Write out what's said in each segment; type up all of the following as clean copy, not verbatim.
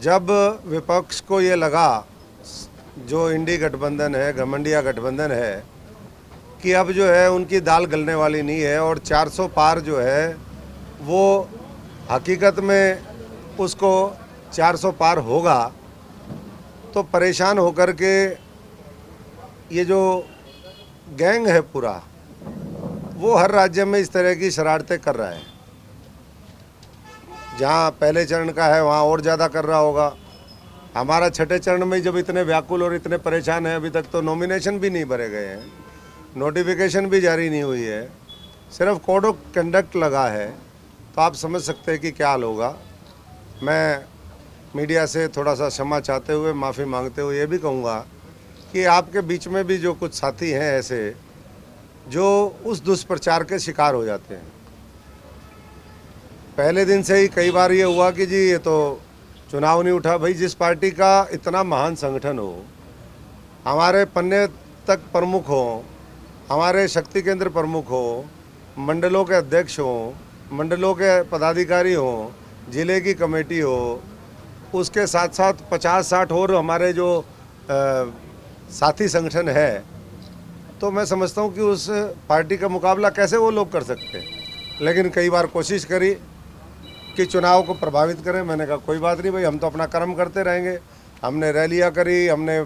जब विपक्ष को ये लगा, जो इंडी गठबंधन है, घमंडिया गठबंधन है, कि अब जो है उनकी दाल गलने वाली नहीं है और 400 पार जो है वो हकीकत में उसको 400 पार होगा, तो परेशान होकर के ये जो गैंग है पूरा, वो हर राज्य में इस तरह की शरारतें कर रहा है। जहाँ पहले चरण का है वहाँ और ज़्यादा कर रहा होगा। हमारा छठे चरण में जब इतने व्याकुल और इतने परेशान हैं, अभी तक तो नॉमिनेशन भी नहीं भरे गए हैं, नोटिफिकेशन भी जारी नहीं हुई है, सिर्फ कोड ऑफ कंडक्ट लगा है, तो आप समझ सकते हैं कि क्या हाल होगा। मैं मीडिया से थोड़ा सा क्षमा चाहते हुए, माफ़ी मांगते हुए ये भी कहूँगा कि आपके बीच में भी जो कुछ साथी हैं ऐसे, जो उस दुष्प्रचार के शिकार हो जाते हैं। पहले दिन से ही कई बार ये हुआ कि जी ये तो चुनाव नहीं उठा। भाई, जिस पार्टी का इतना महान संगठन हो, हमारे पन्ने तक प्रमुख हो, हमारे शक्ति केंद्र प्रमुख हो, मंडलों के अध्यक्ष हो, मंडलों के पदाधिकारी हो, जिले की कमेटी हो, उसके साथ साथ 50-60 और हमारे जो साथी संगठन है, तो मैं समझता हूँ कि उस पार्टी का मुकाबला कैसे वो लोग कर सकते हैं। लेकिन कई बार कोशिश करी कि चुनाव को प्रभावित करें। मैंने कहा कोई बात नहीं भाई, हम तो अपना कर्म करते रहेंगे। हमने रैलियाँ करी, हमने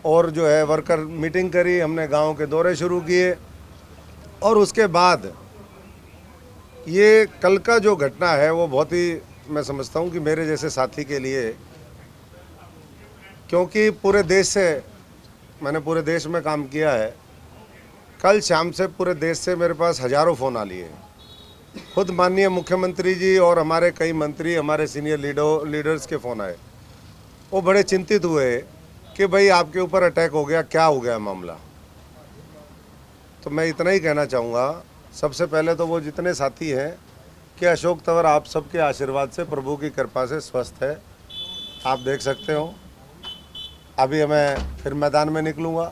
और जो है वर्कर मीटिंग करी, हमने गांव के दौरे शुरू किए, और उसके बाद ये कल का जो घटना है वो बहुत ही, मैं समझता हूँ कि मेरे जैसे साथी के लिए, क्योंकि पूरे देश से मैंने पूरे देश में काम किया है, कल शाम से पूरे देश से मेरे पास हज़ारों फ़ोन आ लिए। खुद माननीय मुख्यमंत्री जी और हमारे कई मंत्री, हमारे सीनियर लीडर्स के फ़ोन आए। वो बड़े चिंतित हुए कि भाई आपके ऊपर अटैक हो गया, क्या हो गया मामला। तो मैं इतना ही कहना चाहूँगा, सबसे पहले तो वो जितने साथी हैं, कि अशोक तंवर आप सबके आशीर्वाद से, प्रभु की कृपा से स्वस्थ है। आप देख सकते हो, अभी मैं फिर मैदान में निकलूँगा।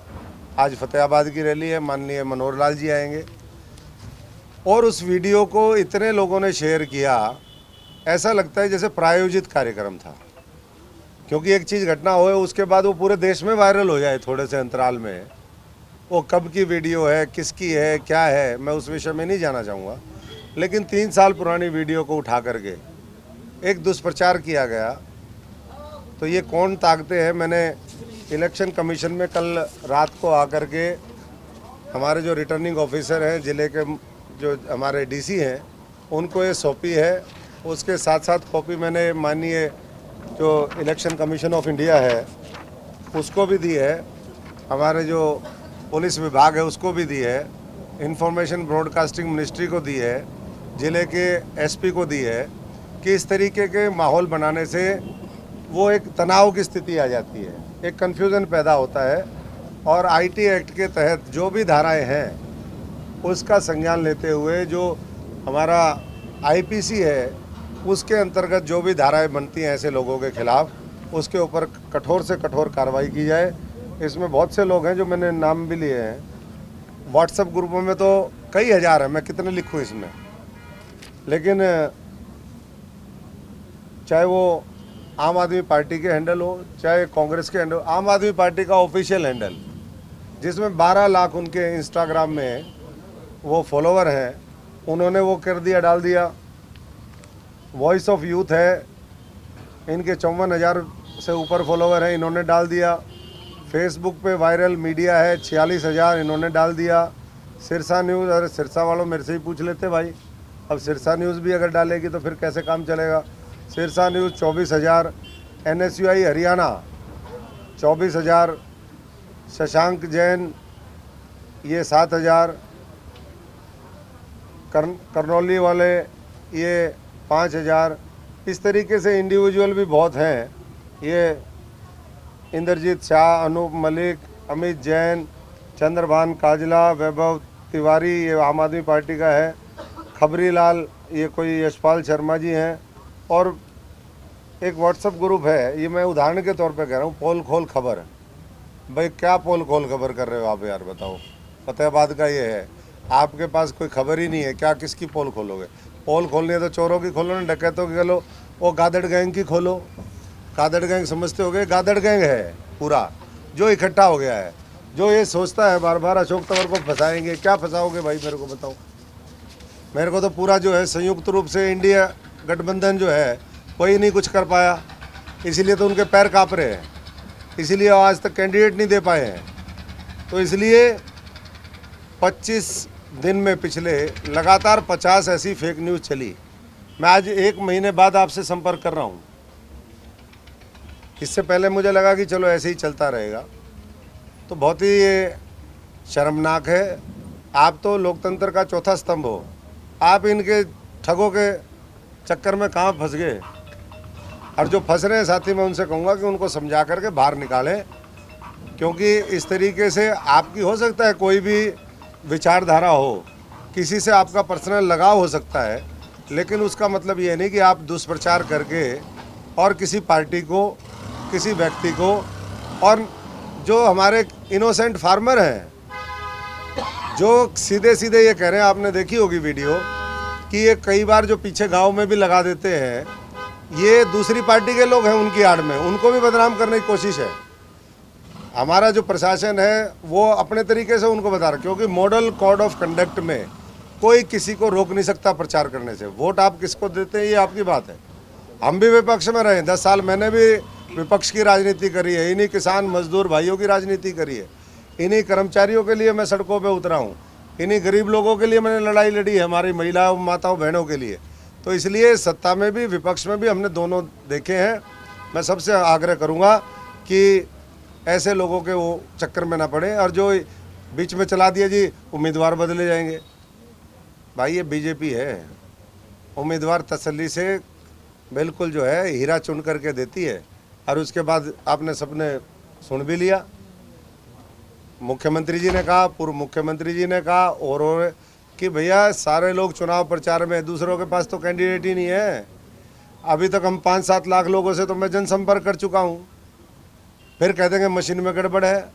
आज फतेहाबाद की रैली है, माननीय मनोहर लाल जी आएंगे। और उस वीडियो को इतने लोगों ने शेयर किया, ऐसा लगता है जैसे प्रायोजित कार्यक्रम था। क्योंकि एक चीज़ घटना हो उसके बाद वो पूरे देश में वायरल हो जाए थोड़े से अंतराल में, वो कब की वीडियो है, किसकी है, क्या है, मैं उस विषय में नहीं जाना चाहूँगा। लेकिन 3 साल पुरानी वीडियो को उठा करके एक दुष्प्रचार किया गया, तो ये कौन ताकते हैं। मैंने इलेक्शन कमीशन में कल रात को आकर के हमारे जो रिटर्निंग ऑफिसर हैं, ज़िले के जो हमारे डीसी हैं, उनको ये सौंपी है। उसके साथ साथ कॉपी मैंने माननीय जो इलेक्शन कमीशन ऑफ इंडिया है उसको भी दी है, हमारे जो पुलिस विभाग है उसको भी दी है, इंफॉर्मेशन ब्रॉडकास्टिंग मिनिस्ट्री को दी है, ज़िले के एसपी को दी है, कि इस तरीके के माहौल बनाने से वो एक तनाव की स्थिति आ जाती है, एक कन्फ्यूज़न पैदा होता है। और आईटी एक्ट के तहत जो भी धाराएं हैं उसका संज्ञान लेते हुए, जो हमारा आईपीसी है उसके अंतर्गत जो भी धाराएं बनती हैं ऐसे लोगों के खिलाफ, उसके ऊपर कठोर से कठोर कार्रवाई की जाए। इसमें बहुत से लोग हैं जो मैंने नाम भी लिए हैं, व्हाट्सएप ग्रुपों में तो कई हज़ार हैं, मैं कितने लिखूं इसमें। लेकिन चाहे वो आम आदमी पार्टी के हैंडल हो, चाहे कांग्रेस के हैंडल, आम आदमी पार्टी का ऑफिशियल हैंडल, जिसमें 12 लाख उनके इंस्टाग्राम में वो फॉलोवर हैं, उन्होंने वो कर दिया, डाल दिया। वॉइस ऑफ यूथ है, इनके 54,000 से ऊपर फॉलोवर हैं, इन्होंने डाल दिया। फेसबुक पे वायरल मीडिया है 46,000, इन्होंने डाल दिया। सिरसा न्यूज़, अरे सिरसा वालों मेरे से ही पूछ लेते भाई, अब सिरसा न्यूज़ भी अगर डालेगी तो फिर कैसे काम चलेगा। सिरसा न्यूज़ 24,000, NSUI हरियाणा 24,000, शशांक जैन ये 7,000, करनौली वाले ये 5,000। इस तरीके से इंडिविजुअल भी बहुत हैं, ये इंद्रजीत शाह, अनूप मलिक, अमित जैन, चंद्रभान काजला, वैभव तिवारी ये आम आदमी पार्टी का है, खबरी लाल ये कोई यशपाल शर्मा जी हैं। और एक व्हाट्सएप ग्रुप है, ये मैं उदाहरण के तौर पे कह रहा हूँ, पोल खोल खबर। भाई क्या पोल खोल खबर कर रहे हो आप यार, बताओ। फतेहाबाद का ये है, आपके पास कोई खबर ही नहीं है, क्या किसकी पोल खोलोगे। पोल खोलनी है तो चोरों की खोलो ना, डकैतों की खोलो, वो गादड़ गैंग की खोलो। गादड़ गैंग समझते होगे, गादड़ गैंग है पूरा जो इकट्ठा हो गया है, जो ये सोचता है बार बार अशोक तंवर को फंसाएंगे। क्या फंसाओगे भाई, मेरे को बताओ। मेरे को तो पूरा जो है संयुक्त रूप से इंडिया गठबंधन जो है वही नहीं कुछ कर पाया, इसीलिए तो उनके पैर काँप रहे हैं, इसीलिए आज तक कैंडिडेट नहीं दे पाए हैं। तो इसलिए 25 दिन में पिछले लगातार 50 ऐसी फेक न्यूज़ चली। मैं आज 1 महीने बाद आपसे संपर्क कर रहा हूँ। इससे पहले मुझे लगा कि चलो ऐसे ही चलता रहेगा, तो बहुत ही ये शर्मनाक है। आप तो लोकतंत्र का चौथा स्तंभ हो, आप इनके ठगों के चक्कर में कहाँ फंस गए। और जो फंस रहे हैं साथी, मैं उनसे कहूँगा कि उनको समझा करके बाहर निकालें, क्योंकि इस तरीके से आपकी हो सकता है कोई भी विचारधारा हो, किसी से आपका पर्सनल लगाव हो सकता है, लेकिन उसका मतलब ये नहीं कि आप दुष्प्रचार करके और किसी पार्टी को, किसी व्यक्ति को, और जो हमारे इनोसेंट फार्मर हैं जो सीधे सीधे ये कह रहे हैं, आपने देखी होगी वीडियो कि ये कई बार जो पीछे गांव में भी लगा देते हैं, ये दूसरी पार्टी के लोग हैं उनकी आड़ में, उनको भी बदनाम करने की कोशिश है। हमारा जो प्रशासन है वो अपने तरीके से उनको बता रहा है, क्योंकि मॉडल कोड ऑफ कंडक्ट में कोई किसी को रोक नहीं सकता प्रचार करने से। वोट आप किसको देते हैं ये आपकी बात है। हम भी विपक्ष में रहे 10 साल, मैंने भी विपक्ष की राजनीति करी है, इन्हीं किसान मजदूर भाइयों की राजनीति करी है, इन्हीं कर्मचारियों के लिए मैं सड़कों पे उतरा हूँ, इन्हीं गरीब लोगों के लिए मैंने लड़ाई लड़ी है, हमारी महिलाओं, माताओं, बहनों के लिए। तो इसलिए सत्ता में भी विपक्ष में भी हमने दोनों देखे हैं। मैं सबसे आग्रह करूँगा कि ऐसे लोगों के वो चक्कर में ना पड़े। और जो बीच में चला दिया जी उम्मीदवार बदले जाएंगे, भाई ये बीजेपी है, उम्मीदवार तसल्ली से बिल्कुल जो है हीरा चुन करके देती है। और उसके बाद आपने सबने सुन भी लिया, मुख्यमंत्री जी ने कहा, पूर्व मुख्यमंत्री जी ने कहा और कि भैया सारे लोग चुनाव प्रचार में, दूसरों के पास तो कैंडिडेट ही नहीं है। अभी तक हम 5-7 लाख लोगों से तो मैं जनसंपर्क कर चुका हूँ। फिर कह देंगे मशीन में गड़बड़ है,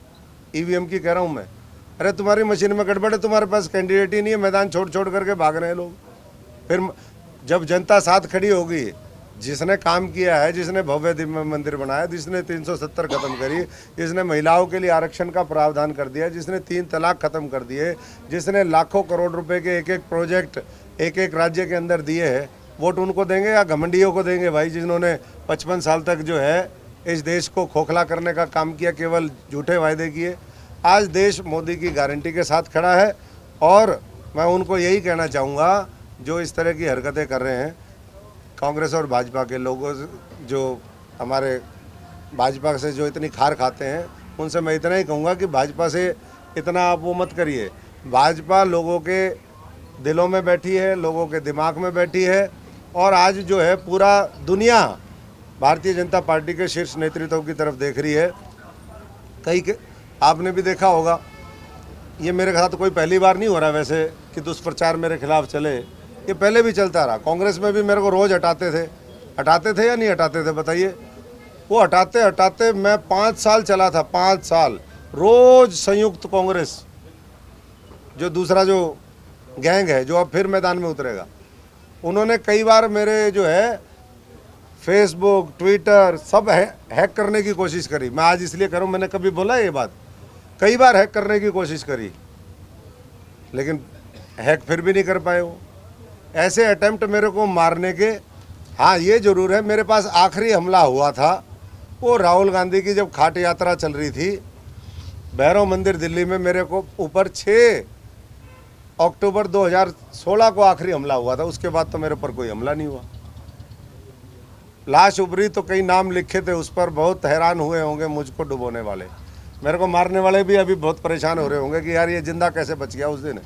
ईवीएम की कह रहा हूँ मैं। अरे तुम्हारी मशीन में गड़बड़ है, तुम्हारे पास कैंडिडेट ही नहीं है, मैदान छोड़ छोड़ करके भाग रहे हैं लोग। फिर जब जनता साथ खड़ी होगी, जिसने काम किया है, जिसने भव्य दिव्य मंदिर बनाया, जिसने 370 खत्म करी, जिसने महिलाओं के लिए आरक्षण का प्रावधान कर दिया, जिसने 3 तलाक खत्म कर दिए, जिसने लाखों करोड़ रुपए के एक एक प्रोजेक्ट एक एक राज्य के अंदर दिए हैं, वोट उनको देंगे या घमंडियों को देंगे भाई, जिन्होंने 55 साल तक जो है इस देश को खोखला करने का काम किया, केवल झूठे वायदे किए। आज देश मोदी की गारंटी के साथ खड़ा है और मैं उनको यही कहना चाहूँगा जो इस तरह की हरकतें कर रहे हैं, कांग्रेस और भाजपा के लोगों जो हमारे भाजपा से जो इतनी खार खाते हैं, उनसे मैं इतना ही कहूँगा कि भाजपा से इतना आप वो मत करिए। भाजपा लोगों के दिलों में बैठी है, लोगों के दिमाग में बैठी है और आज जो है पूरा दुनिया भारतीय जनता पार्टी के शीर्ष नेतृत्व की तरफ देख रही है। आपने भी देखा होगा, ये मेरे साथ कोई पहली बार नहीं हो रहा वैसे कि दुष्प्रचार मेरे खिलाफ चले, ये पहले भी चलता रहा। कांग्रेस में भी मेरे को रोज़ हटाते थे या नहीं हटाते थे बताइए। वो हटाते हटाते मैं 5 साल चला था, 5 साल रोज़ संयुक्त कांग्रेस, जो दूसरा जो गैंग है जो अब फिर मैदान में उतरेगा, उन्होंने कई बार मेरे जो है फेसबुक, ट्विटर सब हैक करने की कोशिश करी। मैं आज इसलिए करूँ, मैंने कभी बोला ये बात, कई बार हैक करने की कोशिश करी लेकिन हैक फिर भी नहीं कर पाए। वो ऐसे अटेम्प्ट मेरे को मारने के, हाँ ये ज़रूर है, मेरे पास आखिरी हमला हुआ था वो राहुल गांधी की जब खाट यात्रा चल रही थी भैरव मंदिर दिल्ली में, मेरे को ऊपर 6 अक्टूबर 2016 को आखिरी हमला हुआ था। उसके बाद तो मेरे पर कोई हमला नहीं हुआ। लाश उभरी तो कई नाम लिखे थे उस पर, बहुत हैरान हुए होंगे मुझको डुबोने वाले, मेरे को मारने वाले भी अभी बहुत परेशान हो रहे होंगे कि यार ये जिंदा कैसे बच गया उस दिन।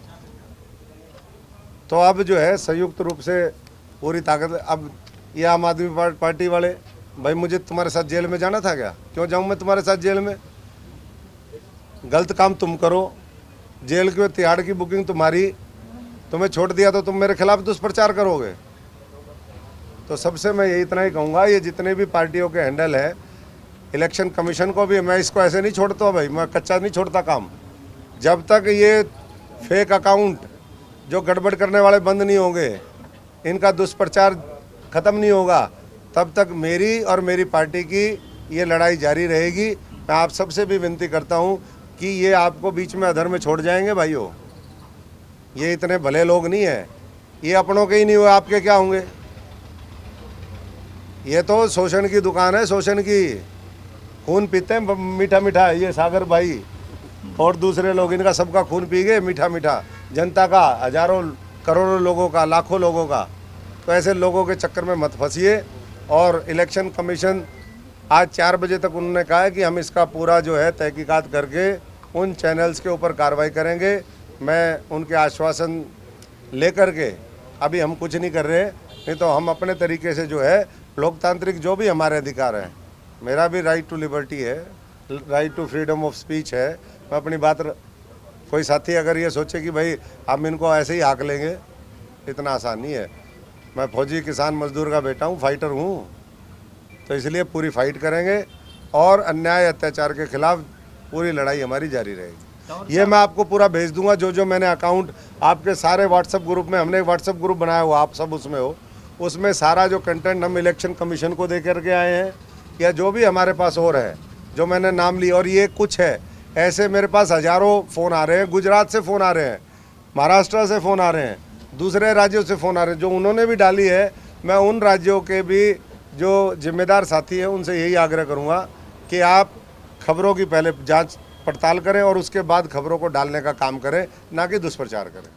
तो अब जो है संयुक्त रूप से पूरी ताकत, अब ये आम आदमी पार्टी वाले, भाई मुझे तुम्हारे साथ जेल में जाना था क्या? क्यों जाऊं मैं तुम्हारे साथ जेल में? गलत काम तुम करो, जेल की तिहाड़ की बुकिंग तुम्हारी, तुम्हें छोड़ दिया तो तुम मेरे खिलाफ दुष्प्रचार करोगे। तो सबसे मैं ये इतना ही कहूँगा, ये जितने भी पार्टियों के हैंडल है, इलेक्शन कमीशन को भी, मैं इसको ऐसे नहीं छोड़ता भाई, मैं कच्चा नहीं छोड़ता काम। जब तक ये फेक अकाउंट जो गड़बड़ करने वाले बंद नहीं होंगे, इनका दुष्प्रचार ख़त्म नहीं होगा, तब तक मेरी और मेरी पार्टी की ये लड़ाई जारी रहेगी। मैं आप सबसे भी विनती करता हूँ कि ये आपको बीच में अधर में छोड़ जाएंगे भाइयों। ये इतने भले लोग नहीं है, ये अपनों के ही नहीं हुए, आपके क्या होंगे। ये तो शोषण की दुकान है, शोषण की। खून पीते हैं मीठा मीठा, ये सागर भाई और दूसरे लोग, इनका सबका खून पी गए मीठा मीठा, जनता का, हजारों करोड़ों लोगों का, लाखों लोगों का। तो ऐसे लोगों के चक्कर में मत फंसिए। और इलेक्शन कमीशन आज 4 बजे तक उन्होंने कहा है कि हम इसका पूरा जो है तहकीकात करके उन चैनल्स के ऊपर कार्रवाई करेंगे। मैं उनके आश्वासन लेकर के अभी हम कुछ नहीं कर रहे, नहीं तो हम अपने तरीके से जो है लोकतांत्रिक जो भी हमारे अधिकार हैं, मेरा भी राइट टू लिबर्टी है, right to freedom of speech है, मैं अपनी बात कोई साथी अगर ये सोचे कि भाई हम इनको ऐसे ही हाँक लेंगे, इतना आसान नहीं है। मैं फौजी किसान मजदूर का बेटा हूँ, फाइटर हूँ, तो इसलिए पूरी फाइट करेंगे और अन्याय अत्याचार के खिलाफ पूरी लड़ाई हमारी जारी रहेगी। ये मैं आपको पूरा भेज दूंगा, जो मैंने अकाउंट आपके सारे व्हाट्सएप ग्रुप में, हमने एक व्हाट्सएप ग्रुप बनाया हुआ, आप सब उसमें हो, उसमें सारा जो कंटेंट हम इलेक्शन कमीशन को दे करके आए हैं या जो भी हमारे पास और है, जो मैंने नाम ली, और ये कुछ है ऐसे मेरे पास हज़ारों फ़ोन आ रहे हैं, गुजरात से फ़ोन आ रहे हैं, महाराष्ट्र से फ़ोन आ रहे हैं, दूसरे राज्यों से फ़ोन आ रहे हैं, जो उन्होंने भी डाली है। मैं उन राज्यों के भी जो जिम्मेदार साथी हैं उनसे यही आग्रह करूंगा कि आप खबरों की पहले जांच पड़ताल करें और उसके बाद खबरों को डालने का काम करें, ना कि दुष्प्रचार करें।